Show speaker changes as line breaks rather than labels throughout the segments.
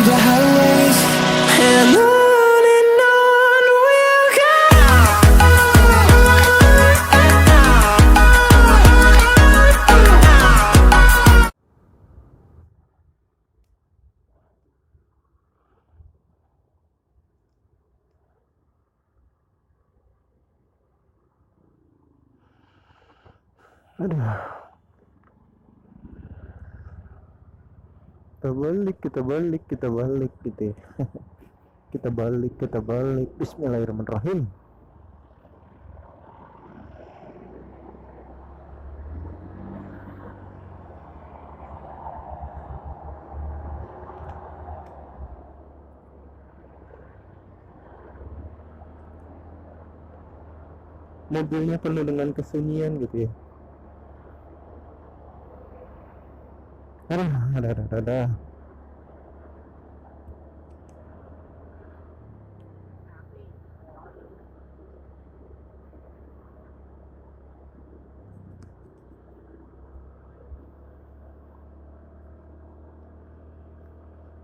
the highways, and on we'll
Aduh, kita balik gitu ya. kita balik. Bismillahirrahmanirrahim. Mobilnya penuh dengan kesunyian gitu ya. Ada.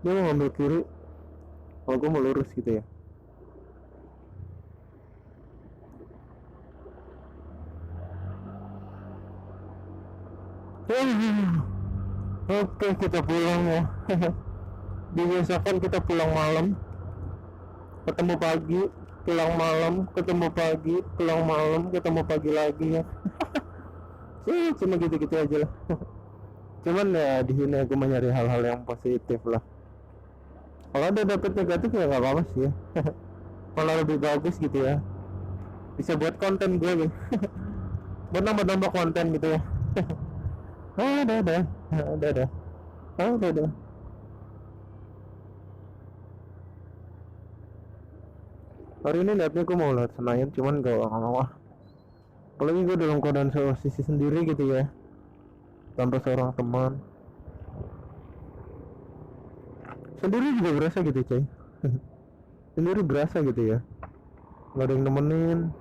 Dia mau ngambil kiri, kalau gue mau lurus gitu ya. Oke, kita pulang ya. Dibiasakan kita pulang malam, ketemu pagi, pulang malam, ketemu pagi, pulang malam, ketemu pagi lagi ya. Cuma gitu-gitu aja lah. Cuman ya di sini aku mau nyari hal-hal yang positif lah. Kalau ada dapet negatif ya nggak apa-apa sih ya. Malah lebih bagus gitu ya. Bisa buat konten gue nih. Buat nambah-nambah konten gitu ya. Ada. Hari ini niatnya gue mau lihat Senayan, cuman gak mau. Apalagi gue dalam keadaan sisi sendiri gitu ya, tanpa seorang teman. Sendiri juga berasa gitu coy. Sendiri berasa gitu ya, gak ada yang nemenin.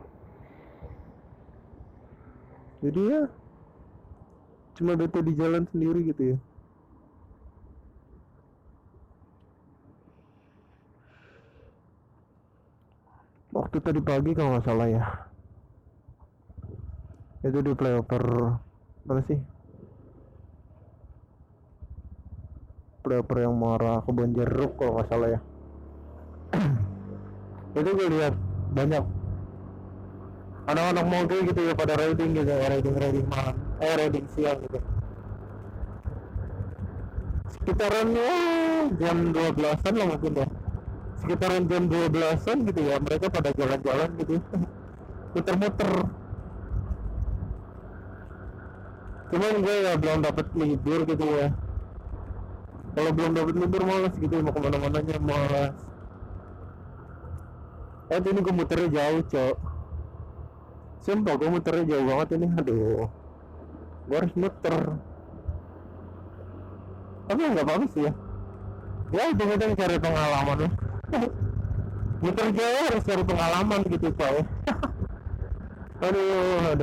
Jadi ya cuma bete di jalan sendiri gitu ya. Waktu tadi pagi kalau nggak salah ya, itu di flyover mana sih, flyover yang mau arah Kebon Jeruk kalau nggak salah ya. Itu gue lihat banyak anak-anak moge gitu ya, pada riding gitu ya, riding malam, riding siang gitu. Sekitarannya jam 12-an lah mungkin ya, sekitaran jam 12-an gitu ya, mereka pada jalan-jalan gitu. Muter-muter. Cuman gue ya belum dapet libur gitu ya. Kalau belum dapet libur malas gitu, mau kemana-mananya malas. Ini gue muternya jauh cok. Sumpah gue muternya jauh banget ini, aduh. Gue harus muter. Tapi nggak bagus sih ya. Ya ujung-ujung cari pengalaman ya. Muter jauh harus cari pengalaman gitu coy. Aduh.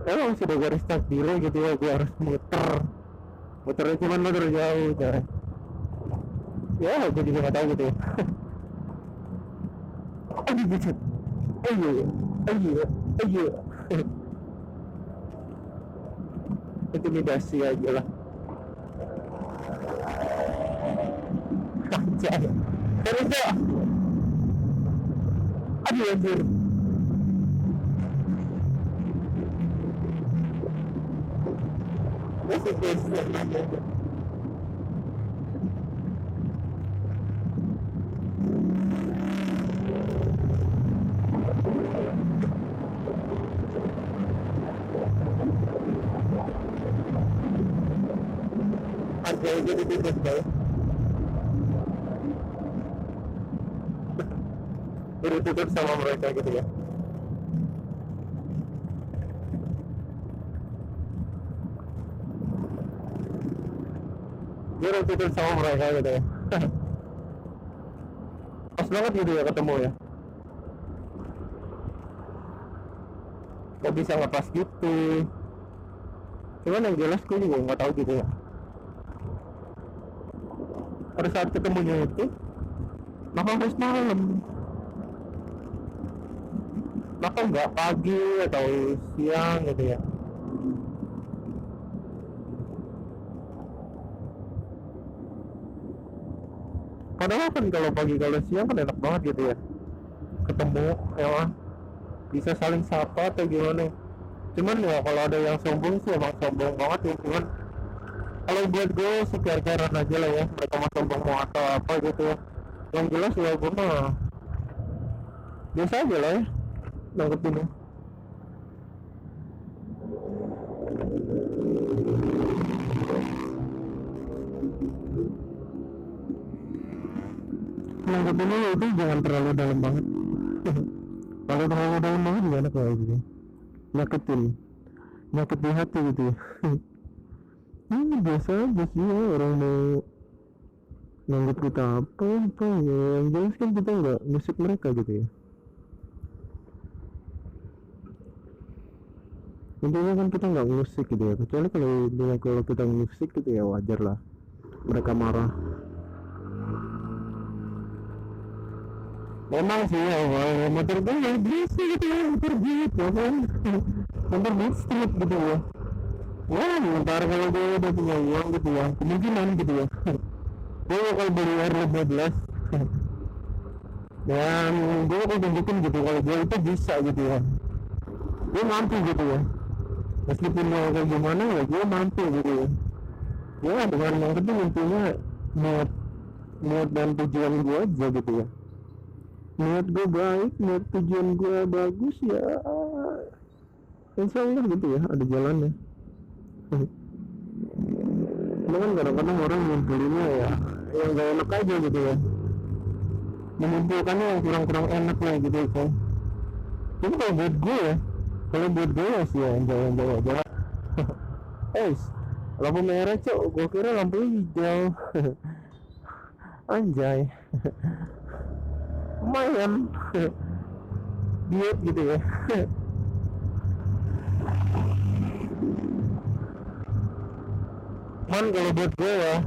Emang sudah garis takdirnya gitu ya, gue harus muternya cuman muter jauh coy. Ya gue juga gak tahu gitu ya. Aduh buset. Ayo. Intimidasi aja lah. Anjay. Terus ya. Aduh anjir. Anjay jadi tidur coy. Tidur sama mereka gitu ya. Dia tidur sama mereka gitu ya. Pas banget gitu ya ketemu ya. Kok bisa ngepas gitu. Cuman yang jelas gue juga nggak tahu gitu ya, pada saat ketemunya itu maka harus malam, maka nggak pagi atau siang gitu ya. Padahal kan kalau pagi kalau siang kan enak banget gitu ya, ketemu ya kan? Bisa saling sapa atau gimana. Cuman ya kalau ada yang sombong sih emang sombong banget ya. Cuman kalau buat gue sekiar-kiaran aja lah ya, mereka mau sombong mau atau apa gitu ya. Yang jelas ya gue mah biasa aja lah ya nanggepinnya. Nanggepinnya ya itu jangan terlalu dalam banget. Kalau terlalu dalam banget gimana kayak gitu, nyakitin hati gitu ya. Biasa aja sih ya, orang mau nganggap kita apa ya, yang jelas kan kita nggak musik mereka gitu ya. Intinya kan kita nggak musik gitu ya, kecuali kalau kita musik gitu ya wajar lah mereka marah. Memang sih ya, motor gue yang biasa gitu ya, motor beat ya kan, motor beat street gitu ya. Wah, ntar kalau gue udah punya uang gitu ya, kemungkinan gitu ya, gue bakal beli R15 dan gue bakal tunjukin gitu kalau gue itu bisa gitu ya, gue mampu gitu ya, meskipun mau kayak gimana ya gue mampu gitu ya. Ya dengan yang penting intinya niat dan tujuan gue aja gitu ya, niat gue baik, niat tujuan gue bagus ya, insya Allah gitu ya ada jalannya. Cuman kadang-kadang orang ngumpulinnya ya yang gak enak aja gitu ya, mengumpulkannya yang kurang-kurang enak ya gitu kan. Tapi kalau buat gue ya sih ya enjoy aja. Lampu merah cok, gue kira lampu hijau. Anjay. Lumayan diet gitu ya. Cuman kalau buat gue ya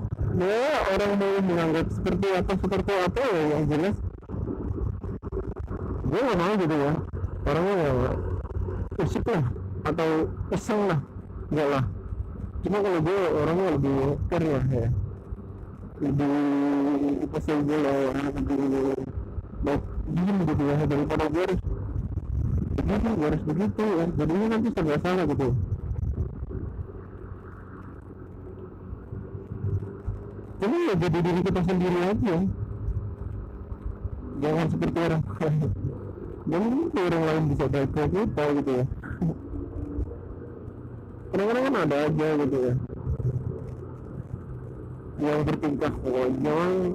orang mau menganggap seperti apa ya yang jelas gue gak mau gitu ya, orangnya ya usik lah atau iseng lah, enggak lah. Cuma kalau gue orangnya lebih care ya, lebih pasal gue lah, lebih baik diem gitu ya, daripada gue harus begitu ya, jadinya nanti serba salah gitu. Jadi ya jadi diri kita sendiri aja, jangan seperti orang lain. Jangan seperti orang lain bisa baik ke kita gitu ya. Kadang-kadang kan ada aja gitu ya yang bertingkah konyol.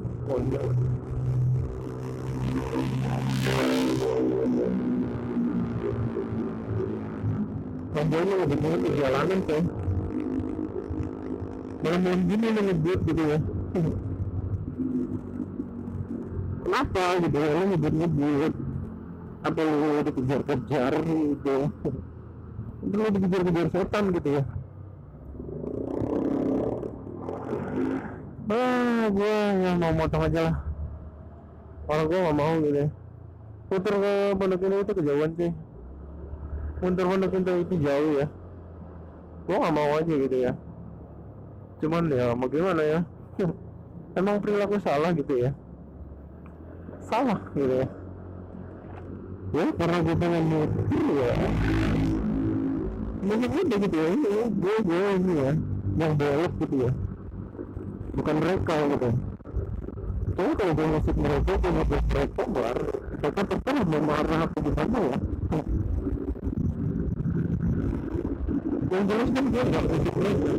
Konyolnya lebih banget di jalanan kan, malam-malam gini ngebut gitu ya. Kenapa gitu ya, lo ngebut apa lo dikejar-kejar gitu, lo dikejar-kejar setan gitu ya. Gue yang mau motong aja lah, kalau gue gak mau gitu ya. Putar ke Pondok Indah itu kejauhan sih, putar Pondok Indah itu jauh ya, gue gak mau aja gitu ya. Cuman ya mau gimana ya, emang perilaku salah gitu ya, salah gitu ya. Ya karena gue pengen muter ya, mungkin udah gitu ya, gue ini ya yang belok gitu ya, bukan mereka gitu. Soalnya kalau gue ngasih mereka, gue ngasih mereka baru mereka terserah mau marah apa gimana ya. Yang jelas kan gue gak ngasih mereka.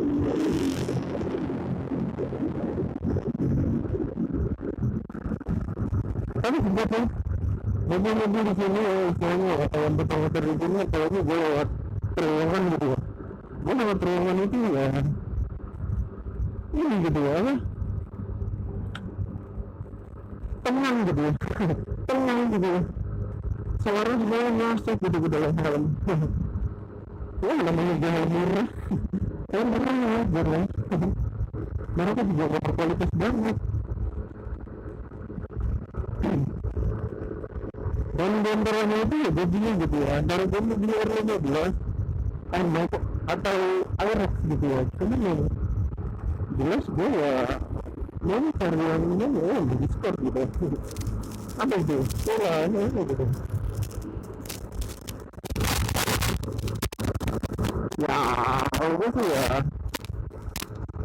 Tapi sebetulnya mobil-mobil di sini ya, istilahnya atau yang muter-muter di sini, kayaknya gue lewat terowongan gitu ya. Gue lewat terowongan itu ya, ini gitu ya, apa? Tenang gitu ya, tenang gitu ya. Suara semua masuk gitu ke dalam helm. Ya namanya jalan murah. Saya pernah ngajar ya. Mereka juga gak berkualitas banget. Dan diantaranya itu ya gajinya gitu ya, antara gue mau beli R15 mau atau Aerox gitu ya. Cuman yang jelas gue ya mau cari yang ini ya di Discord gitu. Apa itu? Polanya gitu. Ya, kalau gue sih ya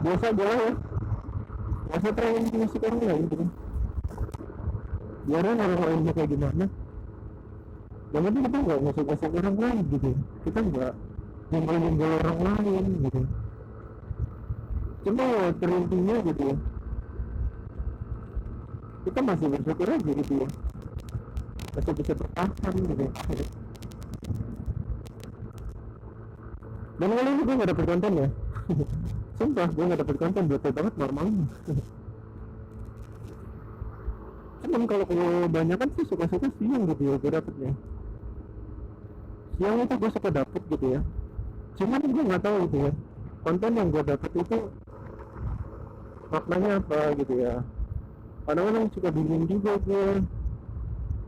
biasa aja lah ya. Masa training musik orang lain gitu. Biarin orang lainnya kayak gimana. Yang penting kita nggak masuk-masuk orang lain gitu. Kita nggak nyenggol orang lain gitu. Cuma ya terintinya gitu ya. Kita masih bersyukur aja gitu ya. Masih bisa bertahan gitu. Dan kali ini gue gak dapet konten ya. Sumpah gue gak dapet konten, bete banget normalnya. Cuman kalau kebanyakan sih suka-suka siang gitu ya gue dapetnya. Siang itu gue suka dapet gitu ya. Cuman gue gak tahu gitu ya, konten yang gue dapet itu maknanya apa gitu ya. Kadang-kadang suka bingung juga gue.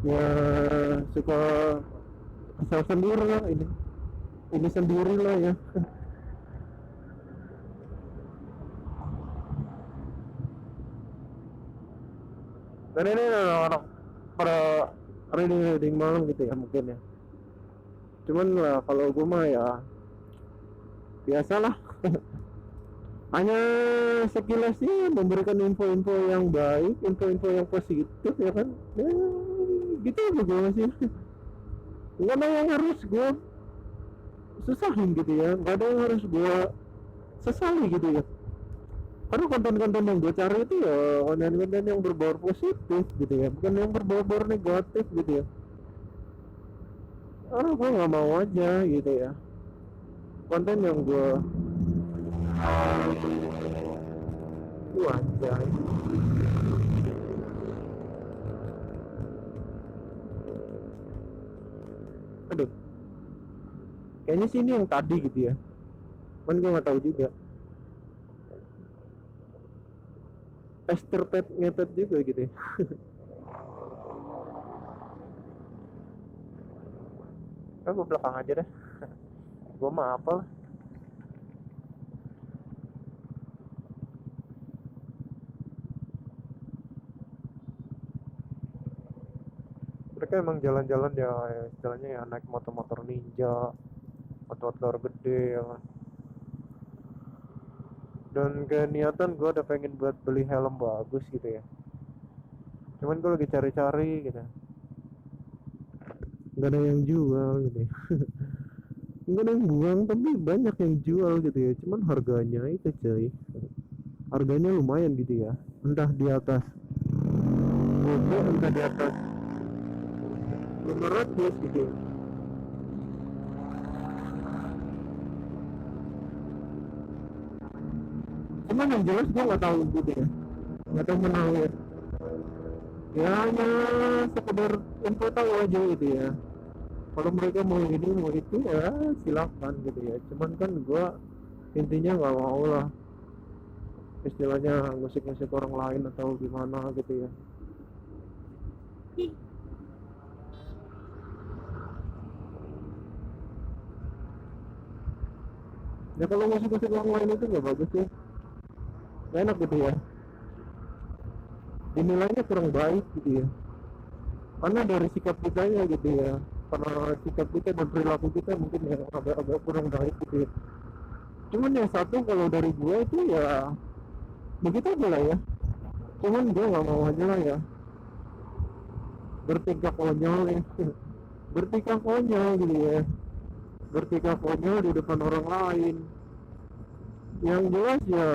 Ya suka asal sendiri lah ini sendiri lah ya. Dan ini orang pada reading malam gitu ya mungkin ya. Cuman lah kalau gue mah ya biasalah. Hanya sekilas sih memberikan info-info yang baik, info-info yang positif ya kan. Ya, gitu aja gue masih. Nggak ada yang harus gue susahin gitu ya, nggak ada yang harus gue sesali gitu ya. Karena konten-konten yang gue cari itu ya konten-konten yang berbau positif gitu ya, bukan yang berbau negatif gitu ya. Gue nggak mau aja gitu ya konten yang gue anjay. Aduh, kayaknya sih ini yang tadi gitu ya, kan gue nggak tahu juga. Tester pet ngepet juga gitu ya. Gue belakang aja deh. Gue mah apa lah. Mereka emang jalan-jalan ya, jalannya ya naik motor-motor ninja, motor-motor gede ya kan. Dan kayak niatan gue udah pengen buat beli helm bagus gitu ya. Cuman gue lagi cari-cari gitu. Gak ada yang jual gitu ya. Gak ada yang buang tapi banyak yang jual gitu ya. Cuman harganya itu cuy, harganya lumayan gitu ya. Entah di atas Gogo, entah di atas 500 gitu ya. Cuman yang jelas gue nggak tahu gitu ya, nggak tahu menawar ya, hanya sekedar info tahu aja gitu ya. Kalau mereka mau ini mau itu ya silakan gitu ya. Cuman kan gue intinya nggak mau lah istilahnya musik-musik orang lain atau gimana gitu ya. Ya kalau musik-musik orang lain itu nggak bagus ya, nggak enak gitu ya, dinilainya kurang baik gitu ya. Karena dari sikap kita ya gitu ya, karena sikap kita dan perilaku kita mungkin ya agak kurang baik gitu ya. Cuman yang satu kalau dari gue itu ya begitu aja lah ya. Cuman gue nggak mau aja lah ya bertingkah konyol ya. Bertingkah konyol gitu ya, bertingkah konyol di depan orang lain. Yang jelas ya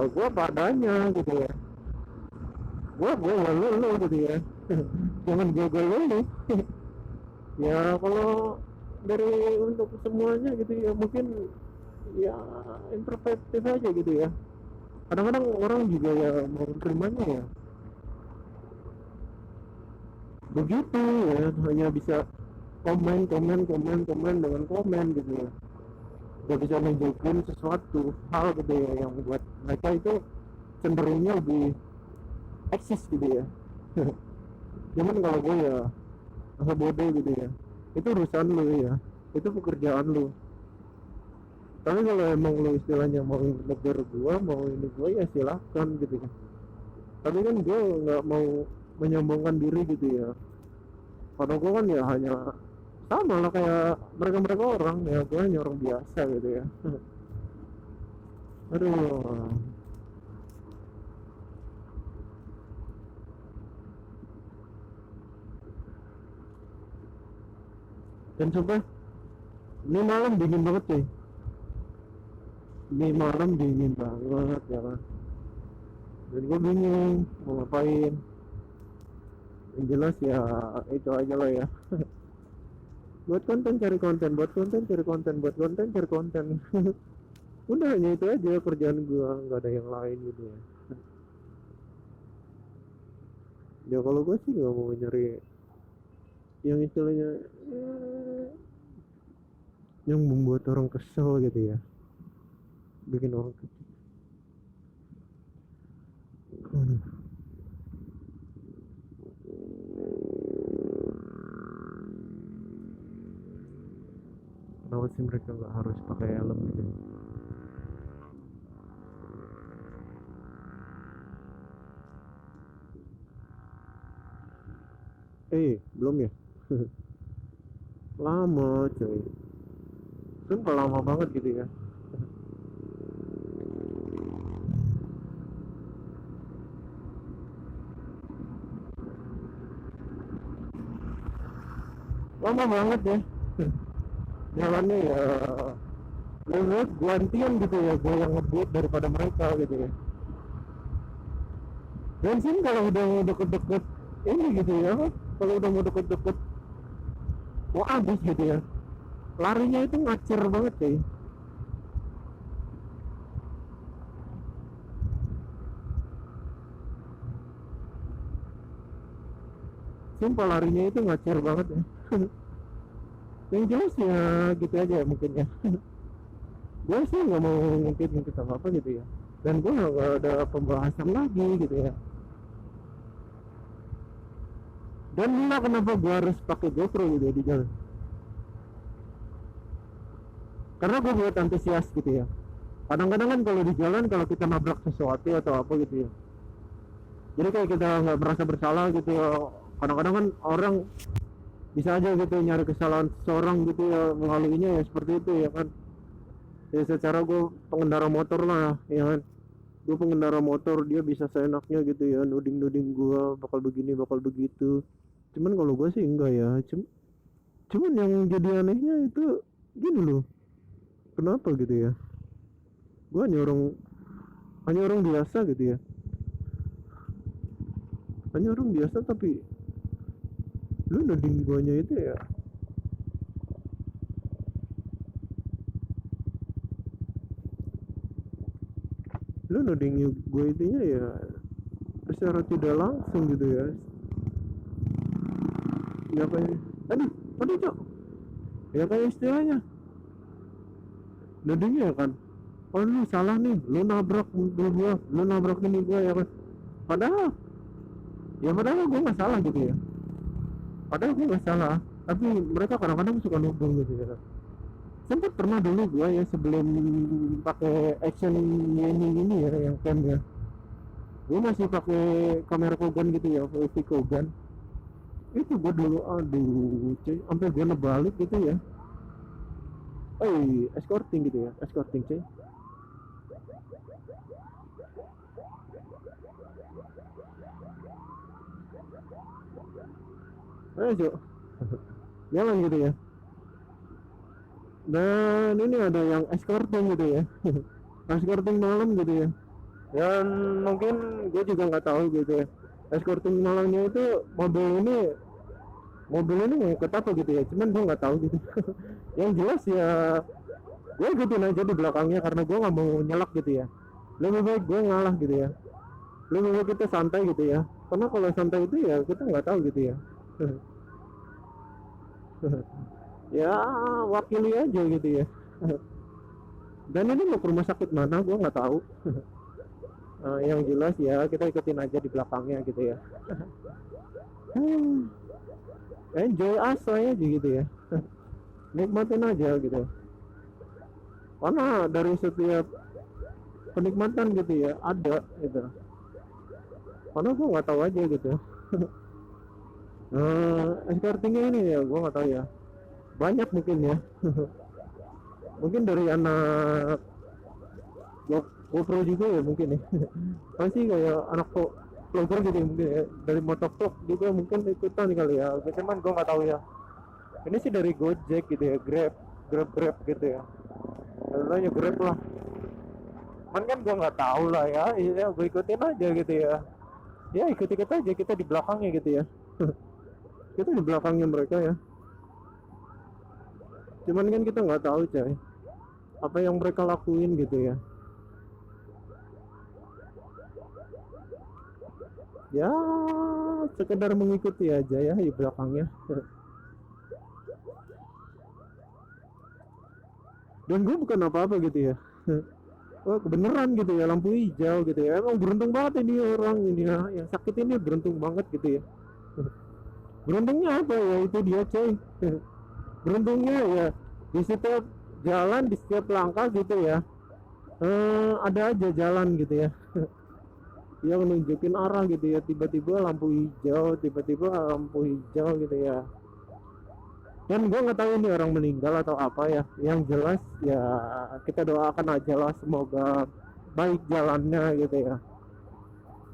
gue padanya gitu ya. Gue lu gitu ya. Jangan gue lu. Ya kalau dari untuk semuanya gitu ya mungkin ya introspektif aja gitu ya. Kadang-kadang orang juga ya mau terimanya ya begitu ya, hanya bisa komen dengan komen gitu ya. gak bisa nunjukin sesuatu hal gitu ya yang buat mereka itu cenderungnya lebih eksis gitu ya. Cuman kalau gue ya masa bodoh gitu ya, itu urusan lu ya, itu pekerjaan lu. Tapi kalau emang lu istilahnya mau negur gua, mau ini gua, ya silahkan gitu ya. Tapi kan gua nggak mau menyombongkan diri gitu ya, karena gua kan ya hanya sama lah kayak mereka-mereka orang ya, gua hanya orang biasa gitu ya. Aduh. Dan coba ini malam dingin banget cuy, ini malam dingin banget ya kan. Dan gue bingung mau ngapain. Yang jelas ya itu aja lah ya. Buat konten cari konten, buat konten cari konten, buat konten cari konten. Udah hanya itu aja kerjaan gue, nggak ada yang lain gitu ya. Ya kalau gue sih nggak mau nyari yang istilahnya yang membuat orang kesel gitu ya, bikin orang kesel. Kenapa sih mereka nggak harus pakai helm gitu? Belum ya? Lama coy, sumpah lama banget gitu ya. Lama banget ya. Jalannya ya lewat gantian gitu ya, gue yang ngebut daripada mereka gitu ya. Bensin kalau udah mau deket-deket ini gitu ya, kalau udah mau deket-deket mau habis gitu ya, larinya itu ngacir banget cuy. Sumpah larinya itu ngacir banget ya. Yang jelas ya gitu aja mungkin ya. Gue sih nggak mau ngungkit apa apa gitu ya, dan gue nggak ada pembahasan lagi gitu ya. Dan entah kenapa gue harus pakai GoPro gitu ya di jalan, karena gue buat antusias gitu ya. Kadang-kadang kan kalau di jalan, kalau kita nabrak sesuatu atau apa gitu ya, jadi kayak kita nggak merasa bersalah gitu ya. Kadang-kadang kan orang bisa aja gitu nyari kesalahan seseorang gitu ya, mengalihinya ya seperti itu ya kan. Ya secara gue pengendara motor lah ya kan, gue pengendara motor, dia bisa seenaknya gitu ya nuding-nuding gue bakal begini bakal begitu. Cuman kalau gue sih enggak ya. Cuman yang jadi anehnya itu gini loh, kenapa gitu ya, gue hanya orang biasa gitu ya, hanya orang biasa tapi lu nuding guanya itu ya. Lu nuding gue itunya ya secara tidak langsung gitu ya. Ya kayak aduh cok, ya kayak istilahnya nudingnya kan, oh lu salah nih, lu nabrak mobil gua, lu nabrak ini gua ya kan. Padahal gue nggak salah gitu ya, padahal gue nggak salah, tapi mereka kadang-kadang suka nuding gitu ya. Sempat pernah dulu gue ya sebelum pakai action ini ya yang cam ya, gue masih pakai kamera Kogan gitu ya, VV Kogan. Itu gue dulu aduh cuy, sampai gue nebalik gitu ya. Escorting gitu ya, escorting cuy. Cuk, jalan gitu ya. Dan ini ada yang escorting gitu ya. Escorting malam gitu ya. Dan mungkin gue juga nggak tahu gitu ya, escorting malamnya itu mobil ini ngikut apa gitu ya, cuman gue nggak tahu gitu. Yang jelas ya gue ikutin aja di belakangnya karena gue nggak mau nyelak gitu ya. Lebih baik gue ngalah gitu ya, lebih baik kita santai gitu ya, karena kalau santai itu ya kita nggak tahu gitu ya. Ya wakili aja gitu ya. Dan ini mau ke rumah sakit mana gue nggak tahu. Yang jelas ya kita ikutin aja di belakangnya gitu ya. Enjoy aja gitu ya. Nikmatin aja gitu. Karena dari setiap penikmatan gitu ya ada gitu. Karena gue nggak tahu aja gitu. Startingnya ini ya gue nggak tahu ya. Banyak mungkin ya. Mungkin dari anak GoPro juga ya mungkin ya. Pasti kayak anak vlogger gitu ya, mungkin ya. Dari motovlog juga mungkin ikutan kali ya. Cuman gue nggak tahu ya. Ini sih dari Gojek gitu ya, Grab gitu ya. Lalu Grab lah. Cuman kan gue nggak tahu lah ya. Ya gue ikutin aja gitu ya. Ya ikut-ikut aja kita di belakangnya gitu ya. Kita di belakangnya mereka ya. Cuman kan kita nggak tahu coy apa yang mereka lakuin gitu ya. Ya sekedar mengikuti aja ya di belakangnya. Dan gue bukan apa-apa gitu ya. Oh kebenaran gitu ya, lampu hijau gitu ya. Emang beruntung banget ini orang ini ya, yang sakit ini beruntung banget gitu ya. Beruntungnya apa ya, itu dia coy. Beruntungnya ya di setiap jalan, di setiap langkah gitu ya, ada aja jalan gitu ya. Yang nunjukin arah gitu ya, tiba-tiba lampu hijau, tiba-tiba lampu hijau gitu ya. Dan gue nggak tahu ini orang meninggal atau apa ya. Yang jelas ya kita doakan aja lah semoga baik jalannya gitu ya.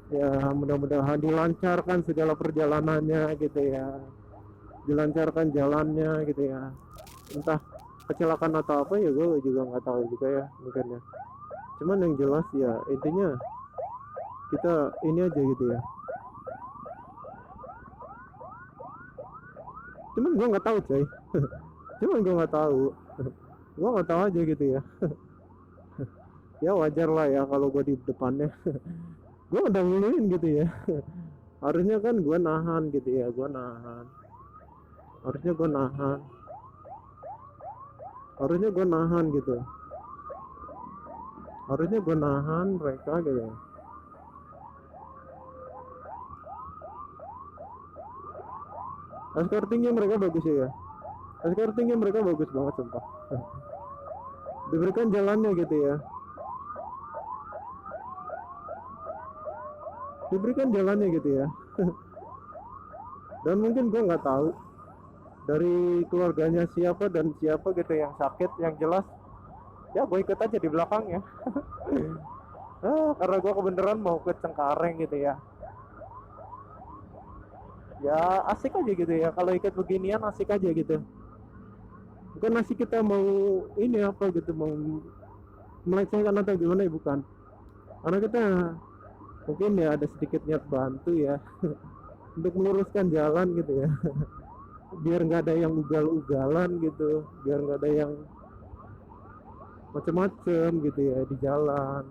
Ya mudah-mudahan dilancarkan segala perjalanannya gitu ya. Dilancarkan jalannya gitu ya. Entah kecelakaan atau apa ya gue juga nggak tahu juga ya mungkin ya. Cuman yang jelas ya intinya kita ini aja gitu ya. Cuman gue nggak tahu coy. Cuman gue nggak tahu. Gue nggak tahu aja gitu ya. Ya wajar lah ya kalau gue di depannya. Gue udah nguluin gitu ya. Harusnya kan gue nahan gitu ya. Gue nahan. Harusnya gue nahan. Harusnya gue nahan gitu. Harusnya gue nahan mereka gitu ya. Escortingnya mereka bagus ya. Escortingnya mereka bagus banget sumpah. Diberikan jalannya gitu ya. Diberikan jalannya gitu ya. Dan mungkin gue nggak tahu dari keluarganya siapa dan siapa gitu yang sakit, yang jelas ya gue ikut aja di belakangnya. Karena gue kebenaran mau ke Cengkareng gitu ya. Ya asik aja gitu ya, kalau ikut beginian asik aja gitu. Bukan asik kita mau ini apa gitu, mau melecehkan atau gimana ya, bukan. Karena kita mungkin ya ada sedikit niat bantu ya untuk meluruskan jalan gitu ya. Biar nggak ada yang ugal-ugalan gitu, biar nggak ada yang macem-macem gitu ya di jalan.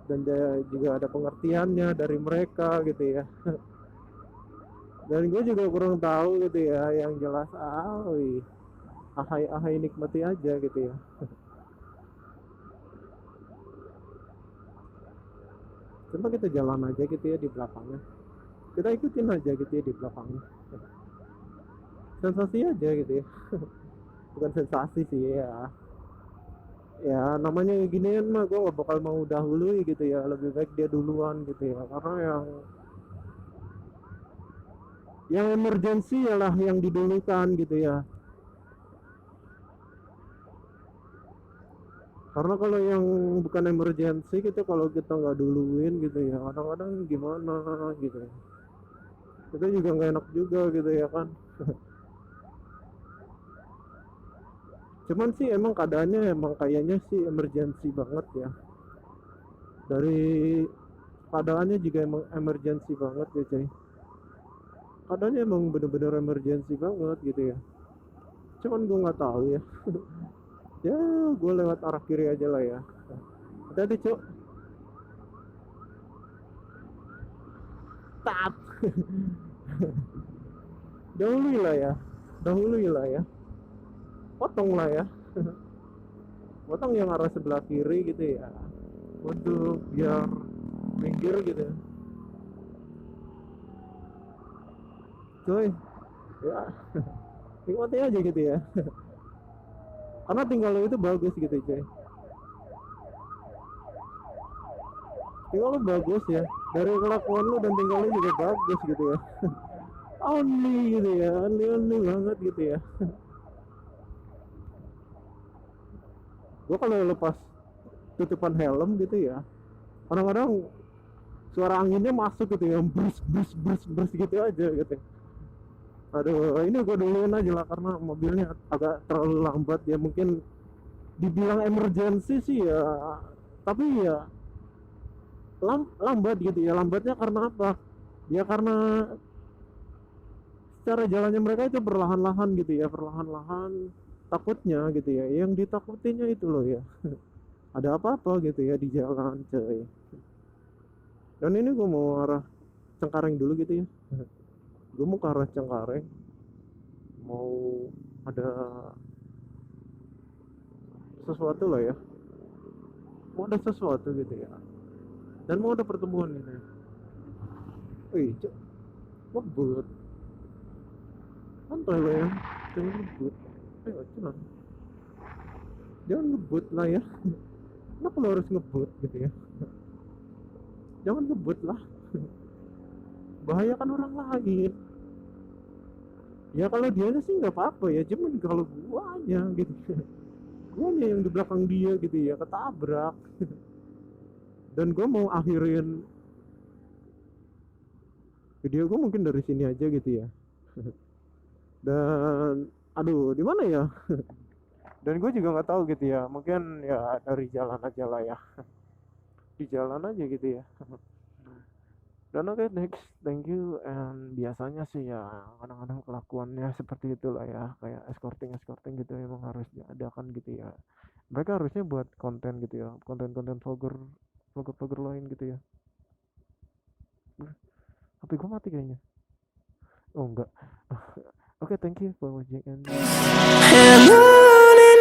Dan juga ada pengertiannya dari mereka gitu ya. Dan gue juga kurang tahu gitu ya, yang jelas ahai nikmati aja gitu ya. Coba kita jalan aja gitu ya di belakangnya, kita ikutin aja gitu ya di belakangnya. Sensasi aja gitu ya. Bukan sensasi sih ya, ya namanya ginian mah gue gak bakal mau dahului gitu ya, lebih baik dia duluan gitu ya. Karena yang emergency ialah yang didulukan gitu ya. Karena kalau yang bukan emergency gitu, kalau kita nggak duluin gitu ya, kadang-kadang gimana gitu ya. Kita juga nggak enak juga gitu ya kan. Cuman sih emang keadaannya emang kayaknya sih emergency banget ya. Dari keadaannya juga emang emergency banget ya cuy. Keadaannya emang bener-bener emergency banget gitu ya. Cuman gue nggak tahu ya. Ya gue lewat arah kiri aja lah ya. Hati-hati cok. Tap. Dahului lah ya. Potong lah ya. potong yang arah sebelah kiri gitu ya, untuk biar minggir gitu ya. Coy, ya nikmati aja gitu ya. Karena tinggal lu itu bagus gitu coy, tinggal lu bagus ya, dari kelakuan lu dan tinggal lu juga bagus gitu ya. Only gitu ya, only banget gitu ya. Gua kalau lepas tutupan helm gitu ya, kadang-kadang suara anginnya masuk gitu ya, brus brus brus brus gitu aja gitu. Aduh, ini gue duluin aja lah karena mobilnya agak terlalu lambat ya, mungkin dibilang emergency sih ya, tapi ya lambat gitu ya. Lambatnya karena apa? Ya karena cara jalannya mereka itu perlahan-lahan gitu ya, perlahan-lahan. Takutnya gitu ya, yang ditakutinnya itu loh ya, ada apa-apa gitu ya di jalan coy. Dan ini gue mau arah Cengkareng dulu gitu ya. Gue mau ke arah Cengkareng, mau ada sesuatu lah ya, mau ada sesuatu gitu ya, dan mau ada pertemuan ini. Wih cok, ngebut santai lah ya, jangan ngebut. Ayo cuman jangan ngebut lah ya. Kenapa lo harus ngebut gitu ya? Jangan ngebut lah, bahayakan orang lain. Ya kalau dia sih nggak apa-apa ya, cuman kalau guanya gitu, guanya yang di belakang dia gitu ya ketabrak. Dan gue mau akhirin video gue mungkin dari sini aja gitu ya. Dan aduh di mana ya, dan gue juga nggak tahu gitu ya, mungkin ya dari jalan aja lah ya. Di jalan aja gitu ya. Dan oke, next, thank you. And biasanya sih ya kadang-kadang kelakuannya seperti itulah ya, kayak escorting gitu emang harus diadakan gitu ya. Mereka harusnya buat konten gitu ya, konten-konten vlogger lain gitu ya. HP gue mati kayaknya. Oh enggak. Oke, thank you for watching and
and on